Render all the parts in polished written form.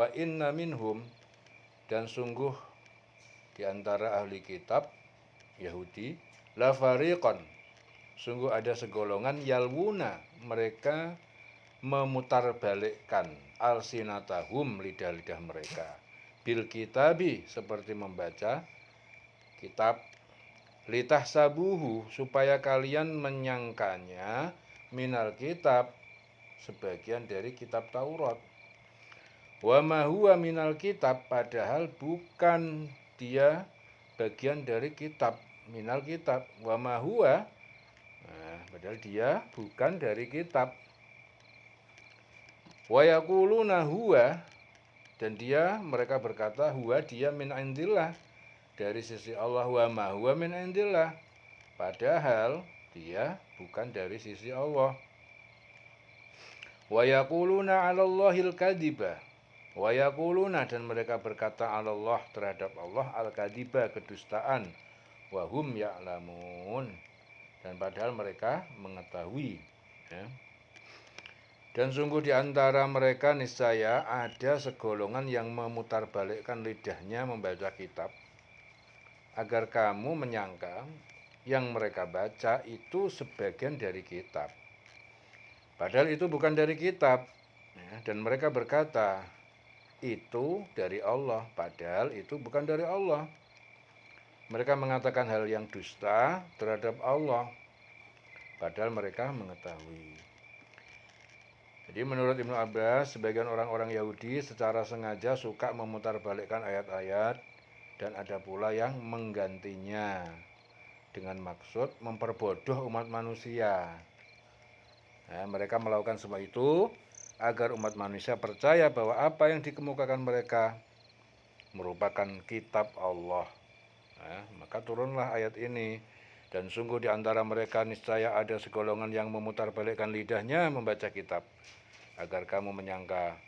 Wa inna minhum, dan sungguh di antara ahli kitab Yahudi, la fariqan, sungguh ada segolongan yalwuna, mereka memutarbalikkan alsinatahum, lidah-lidah mereka, bil kitabi, seperti membaca kitab, litahsabuhu, supaya kalian menyangkanya, minal kitab, sebagian dari kitab Taurat. Wa ma huwa minal kitab, padahal bukan dia bagian dari kitab, minal kitab. Wa ma huwa, padahal dia bukan dari kitab. Wa yaquluna huwa, dan mereka berkata huwa, dia min indillah, dari sisi Allah. Wa ma huwa min indillah, padahal dia bukan dari sisi Allah. Wa yaquluna 'alallahil kadziba, wa yaquluna, dan mereka berkata 'alallah, terhadap Allah, al-kadziba, kedustaan. Wa hum ya'lamun, dan padahal mereka mengetahui, ya. Dan sungguh di antara mereka niscaya ada segolongan yang memutarbalikkan lidahnya membaca kitab, agar kamu menyangka yang mereka baca itu sebagian dari kitab, padahal itu bukan dari kitab, ya. Dan mereka berkata itu dari Allah, padahal itu bukan dari Allah. Mereka mengatakan hal yang dusta terhadap Allah, padahal mereka mengetahui. Jadi menurut Ibnu Abbas, sebagian orang-orang Yahudi secara sengaja suka memutarbalikkan ayat-ayat, dan ada pula yang menggantinya dengan maksud memperbodoh umat manusia. Nah, mereka melakukan semua itu agar umat manusia percaya bahwa apa yang dikemukakan mereka merupakan kitab Allah. Nah, maka turunlah ayat ini. Dan sungguh di antara mereka niscaya ada segolongan yang memutarbalikkan lidahnya membaca kitab, agar kamu menyangka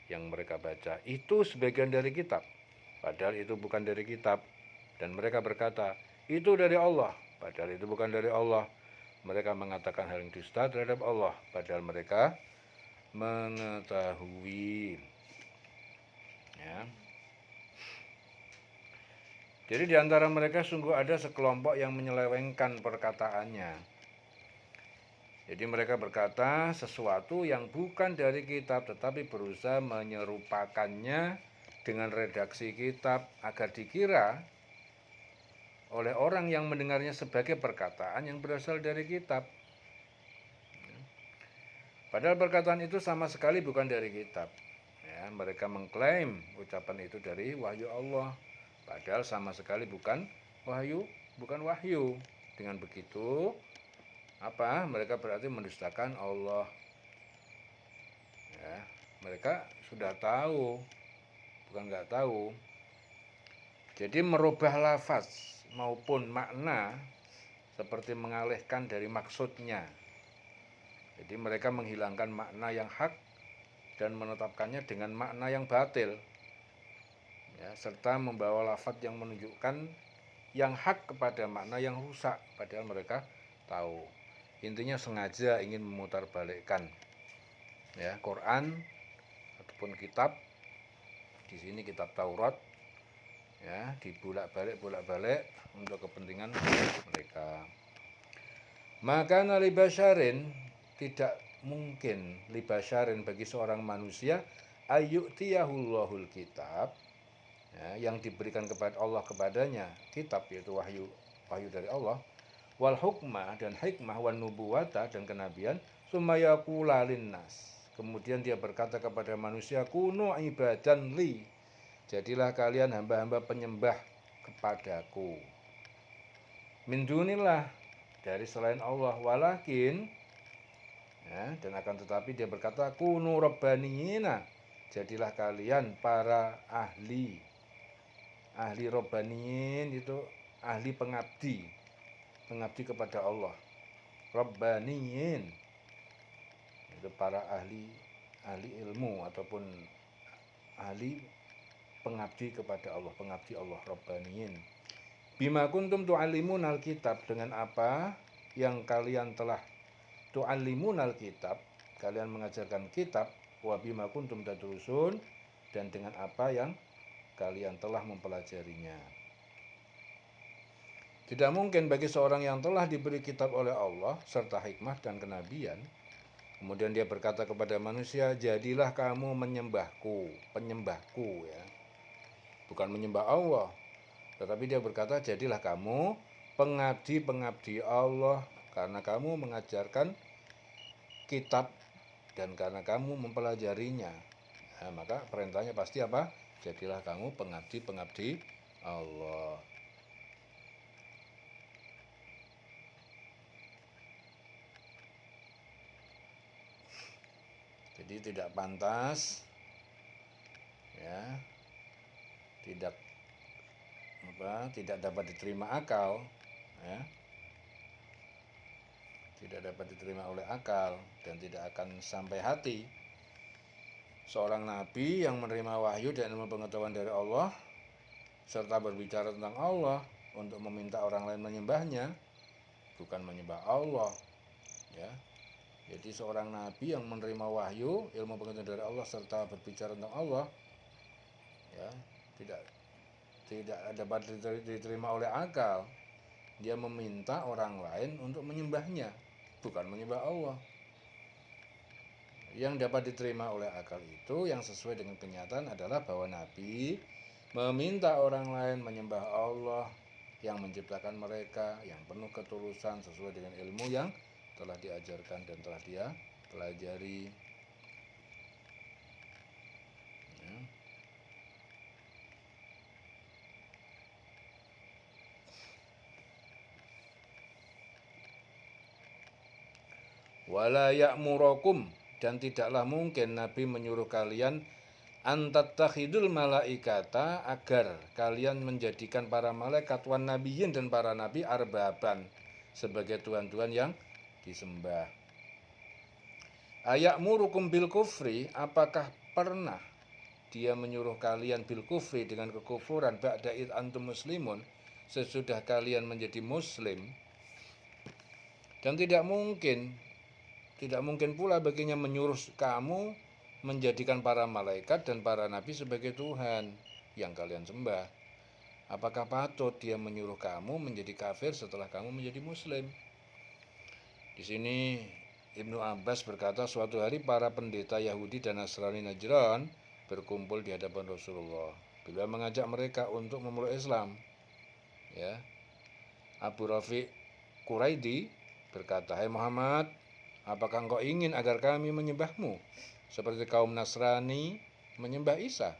yang mereka baca itu sebagian dari kitab, padahal itu bukan dari kitab. Dan mereka berkata itu dari Allah, padahal itu bukan dari Allah. Mereka mengatakan hal yang dusta terhadap Allah, padahal mereka mengetahui, ya. Jadi di antara mereka sungguh ada sekelompok yang menyelewengkan perkataannya. Jadi mereka berkata sesuatu yang bukan dari kitab, tetapi berusaha menyerupakannya dengan redaksi kitab agar dikira oleh orang yang mendengarnya sebagai perkataan yang berasal dari kitab. Padahal perkataan itu sama sekali bukan dari kitab. Ya, mereka mengklaim ucapan itu dari wahyu Allah, padahal sama sekali bukan wahyu. Dengan begitu, mereka berarti mendustakan Allah. Ya, mereka sudah tahu, bukan nggak tahu. Jadi merubah lafaz maupun makna seperti mengalihkan dari maksudnya. Jadi mereka menghilangkan makna yang hak dan menetapkannya dengan makna yang batil, ya, serta membawa lafaz yang menunjukkan yang hak kepada makna yang rusak, padahal mereka tahu. Intinya sengaja ingin memutarbalikkan, ya, Quran ataupun kitab, di sini kitab Taurat, ya, dibolak-balik untuk kepentingan mereka. Maka libasyarin, tidak mungkin libasyarin bagi seorang manusia ayyu'tiyahullahul kitab, ya, yang diberikan kepada Allah kepadanya kitab, yaitu wahyu dari Allah, wal hukmah, dan hikmah, wan nubuwata, dan kenabian, summa yaqula linnas, kemudian dia berkata kepada manusia, kunu ibadan li, jadilah kalian hamba-hamba penyembah kepadaku, min dunillah, dari selain Allah, walakin, ya, dan akan tetapi dia berkata kunu rabbaniyina, jadilah kalian para ahli rabbaniyin, itu ahli pengabdi kepada Allah. Rabbaniyin itu para ahli ilmu ataupun ahli pengabdi kepada Allah, pengabdi Allah, rabbaniyin. Bima kuntum tu'allimun alkitab, dengan apa yang kalian telah tu'allimun alkitab, kalian mengajarkan kitab, wa bima kuntum tadrusun, dan dengan apa yang kalian telah mempelajarinya. Tidak mungkin bagi seorang yang telah diberi kitab oleh Allah serta hikmah dan kenabian, kemudian dia berkata kepada manusia, jadilah kamu penyembahku ya. Bukan menyembah Allah, tetapi dia berkata, jadilah kamu pengabdi Allah karena kamu mengajarkan kitab dan karena kamu mempelajarinya. Nah, maka perintahnya pasti apa? Jadilah kamu pengabdi Allah. Jadi tidak pantas ya, tidak dapat diterima akal ya. Tidak dapat diterima oleh akal dan tidak akan sampai hati seorang nabi yang menerima wahyu dan ilmu pengetahuan dari Allah serta berbicara tentang Allah untuk meminta orang lain menyembahnya, bukan menyembah Allah ya. Jadi seorang nabi yang menerima wahyu, ilmu pengetahuan dari Allah serta berbicara tentang Allah ya, tidak dapat diterima oleh akal. Dia meminta orang lain untuk menyembahnya, bukan menyembah Allah. Yang dapat diterima oleh akal itu yang sesuai dengan kenyataan adalah bahwa Nabi meminta orang lain menyembah Allah yang menciptakan mereka, yang penuh ketulusan sesuai dengan ilmu yang telah diajarkan dan telah dia pelajari. Ya. Wala ya'murakum, dan tidaklah mungkin Nabi menyuruh kalian antattakhidul malaikata, agar kalian menjadikan para malaikat wan nabiyyin dan para nabi arbaban sebagai tuhan-tuhan yang disembah. Aya'murukum bil kufri, apakah pernah dia menyuruh kalian bil kufri dengan kekufuran ba'da id antum muslimun, sesudah kalian menjadi muslim. Dan tidak mungkin pula baginya menyuruh kamu menjadikan para malaikat dan para nabi sebagai Tuhan yang kalian sembah. Apakah patut dia menyuruh kamu menjadi kafir setelah kamu menjadi muslim? Di sini Ibnu Abbas berkata, suatu hari para pendeta Yahudi dan Nasrani Najran berkumpul di hadapan Rasulullah. Beliau mengajak mereka untuk memeluk Islam. Ya. Abu Rafiq Quraidi berkata, hai Muhammad, apakah engkau ingin agar kami menyembahmu seperti kaum Nasrani menyembah Isa?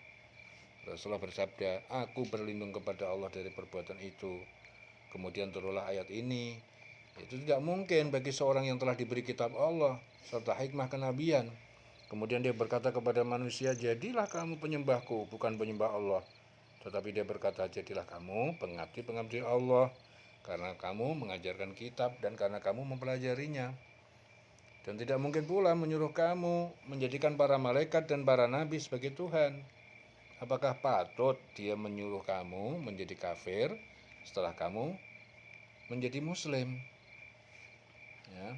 Rasulullah bersabda, aku berlindung kepada Allah dari perbuatan itu. Kemudian turunlah ayat ini. Itu tidak mungkin bagi seorang yang telah diberi kitab Allah serta hikmah kenabian. Kemudian dia berkata kepada manusia, jadilah kamu penyembahku, bukan penyembah Allah. Tetapi dia berkata, jadilah kamu pengabdi Allah karena kamu mengajarkan kitab dan karena kamu mempelajarinya. Dan tidak mungkin pula menyuruh kamu menjadikan para malaikat dan para nabi sebagai Tuhan. Apakah patut dia menyuruh kamu menjadi kafir setelah kamu menjadi muslim? Ya.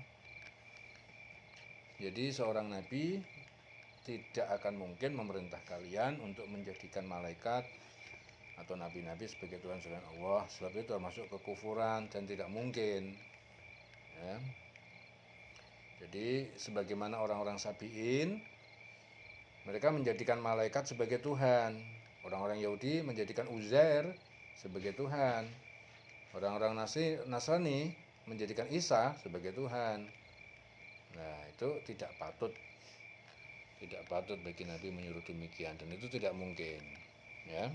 Jadi seorang nabi tidak akan mungkin memerintah kalian untuk menjadikan malaikat atau nabi-nabi sebagai Tuhan selain Allah, sebab itu termasuk kekufuran dan tidak mungkin ya. Jadi sebagaimana orang-orang Sabi'in, mereka menjadikan malaikat sebagai Tuhan. Orang-orang Yahudi menjadikan Uzair sebagai Tuhan. Orang-orang Nasrani menjadikan Isa sebagai Tuhan. Nah, itu tidak patut bagi Nabi menyuruh demikian, dan itu tidak mungkin ya.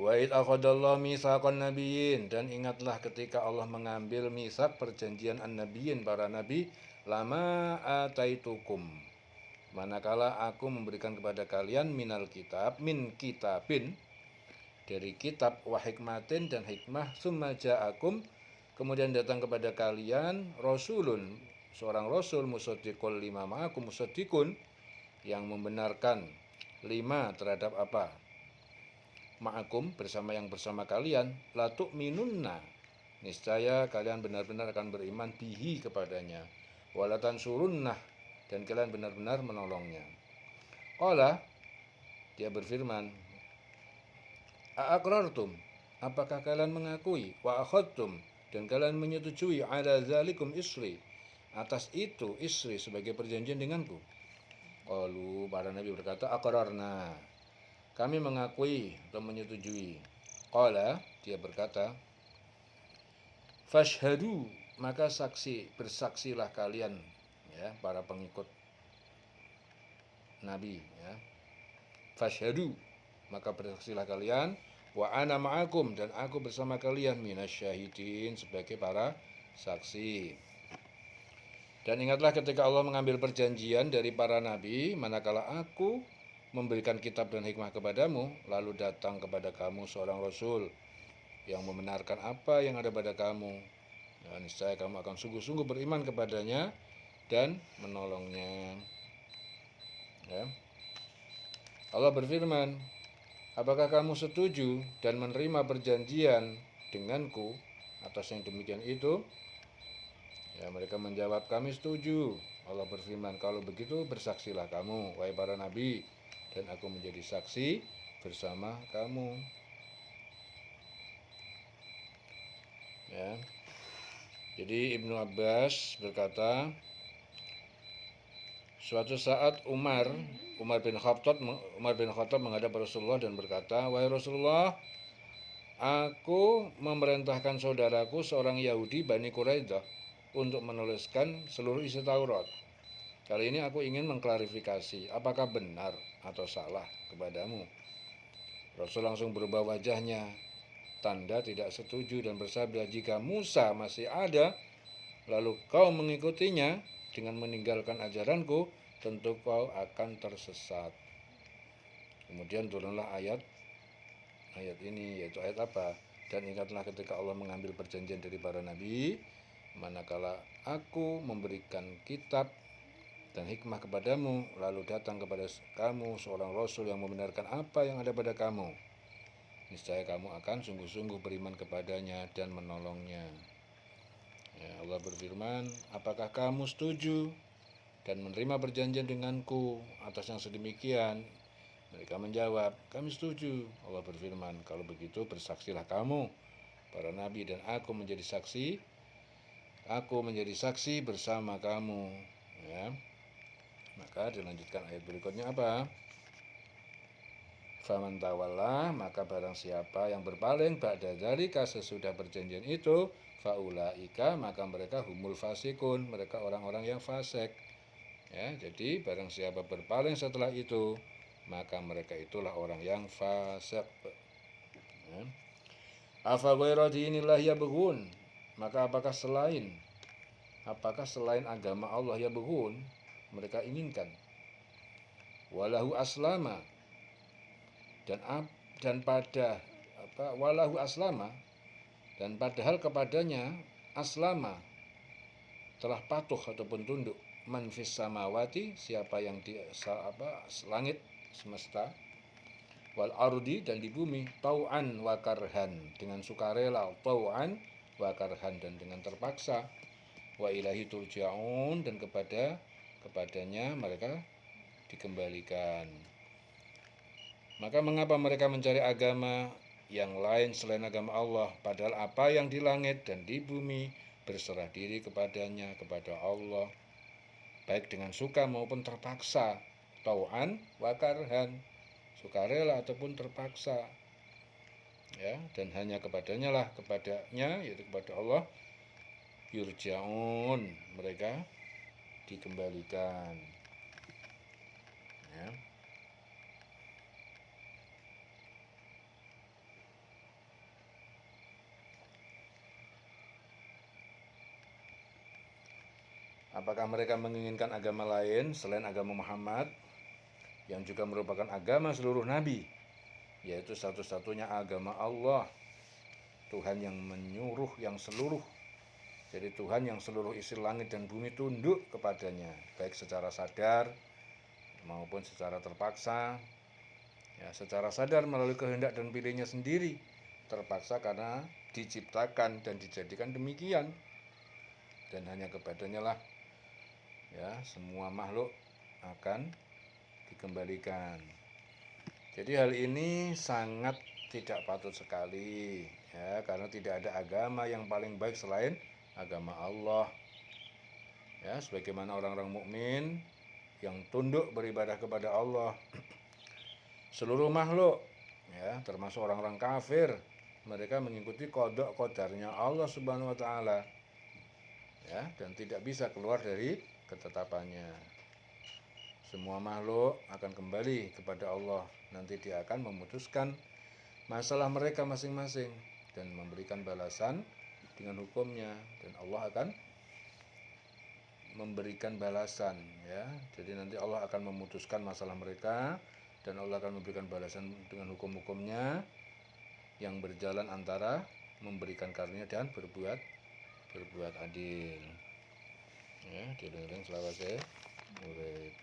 Wa id akhadallahu mitsaqan nabiyyin, dan ingatlah ketika Allah mengambil misak perjanjian an-nabiyyin para nabi, lama ataitukum, manakala aku memberikan kepada kalian min kitabin, dari kitab, wa hikmatin, dan hikmah, summa ja'akum, kemudian datang kepada kalian rasulun, seorang rasul, musaddiqul lima ma'akum, musaddiqun, yang membenarkan lima terhadap apa? Ma'akum, bersama kalian, la tu'minunna, niscaya kalian benar-benar akan beriman bihi kepadanya, walatan surunnah, dan kalian benar-benar menolongnya. Qala, dia berfirman, aqrartum, apakah kalian mengakui, wa akhadtum, dan kalian menyetujui ala zalikum isri, atas itu isri sebagai perjanjian denganku. Qalu, para nabi berkata, aqrarna, kami mengakui atau menyetujui. Qala, dia berkata, fashhadu, maka bersaksilah kalian, ya, para pengikut nabi, ya. Fashhadu, maka bersaksilah kalian, wa ana ma'akum, dan aku bersama kalian, minasyahidin, sebagai para saksi. Dan ingatlah ketika Allah mengambil perjanjian dari para nabi, manakala aku memberikan kitab dan hikmah kepadamu, lalu datang kepada kamu seorang rasul yang membenarkan apa yang ada pada kamu, dan niscaya kamu akan sungguh-sungguh beriman kepadanya dan menolongnya. Ya. Allah berfirman, apakah kamu setuju dan menerima perjanjian denganku atas yang demikian itu? Ya, mereka menjawab, kami setuju. Allah berfirman, kalau begitu bersaksilah kamu, wahai para nabi, dan aku menjadi saksi bersama kamu. Ya. Jadi Ibnu Abbas berkata, suatu saat Umar bin Khattab menghadap Rasulullah dan berkata, wahai Rasulullah, aku memerintahkan saudaraku seorang Yahudi Bani Quraidah untuk menuliskan seluruh isi Taurat. Kali ini aku ingin mengklarifikasi apakah benar atau salah kepadamu. Rasul langsung berubah wajahnya, tanda tidak setuju, dan bersabda, jika Musa masih ada lalu kau mengikutinya dengan meninggalkan ajaranku, tentu kau akan tersesat. Kemudian turunlah ayat ini, yaitu ayat apa? Dan ingatlah ketika Allah mengambil perjanjian dari para nabi, manakala aku memberikan kitab dan hikmah kepadamu, lalu datang kepada kamu seorang rasul yang membenarkan apa yang ada pada kamu, niscaya kamu akan sungguh-sungguh beriman kepadanya dan menolongnya. Ya, Allah berfirman, apakah kamu setuju dan menerima perjanjian denganku atas yang sedemikian? Mereka menjawab, kami setuju. Allah berfirman, kalau begitu bersaksilah kamu, para nabi, dan aku menjadi saksi bersama kamu. Ya. Maka dilanjutkan ayat berikutnya apa? Faman tawalla, maka barang siapa yang berpaling ba'da dzalika, sesudah perjanjian itu, faulaika, maka mereka humul fasikun, mereka orang-orang yang fasik. Ya, jadi barang siapa berpaling setelah itu, maka mereka itulah orang yang fasik. Ya. Afa ghaira dinillah yabghun, maka apakah selain agama Allah yabghun, mereka inginkan. Walahu aslama, walahu aslama, dan padahal kepadanya aslama telah patuh ataupun tunduk, man fis samawati, siapa yang di langit semesta, wal ardi, dan di bumi, tau'an wa karhan, dengan sukarela, tau'an wa karhan, dan dengan terpaksa, wa ilahi turja'un, dan kepadanya mereka dikembalikan. Maka mengapa mereka mencari agama yang lain selain agama Allah, padahal apa yang di langit dan di bumi berserah diri kepadanya, kepada Allah, baik dengan suka maupun terpaksa, tau'an wa karhan, sukarela ataupun terpaksa. Ya, dan hanya kepadanya yaitu kepada Allah, yurja'un, mereka dikembalikan. Ya. Apakah mereka menginginkan agama lain selain agama Muhammad, yang juga merupakan agama seluruh nabi, yaitu satu-satunya agama Allah, Tuhan yang menyuruh yang seluruh. Jadi Tuhan yang seluruh isi langit dan bumi tunduk kepadanya, baik secara sadar maupun secara terpaksa. Ya, secara sadar melalui kehendak dan pilihnya sendiri, terpaksa karena diciptakan dan dijadikan demikian. Dan hanya kepadanya lah, ya, semua makhluk akan dikembalikan. Jadi hal ini sangat tidak patut sekali, ya, karena tidak ada agama yang paling baik selain agama Allah. Ya, sebagaimana orang-orang mukmin yang tunduk beribadah kepada Allah, seluruh makhluk, ya, termasuk orang-orang kafir, mereka mengikuti kodok kodarnya Allah Subhanahu wa taala, ya, dan tidak bisa keluar dari ketetapannya. Semua makhluk akan kembali kepada Allah. Nanti dia akan memutuskan masalah mereka masing-masing dan memberikan balasan dengan hukumnya, dan Allah akan memberikan balasan, ya. Jadi nanti Allah akan memutuskan masalah mereka dan Allah akan memberikan balasan dengan hukum-hukumnya yang berjalan antara memberikan karunia dan berbuat adil. Ya, dieling-eling selawase urip.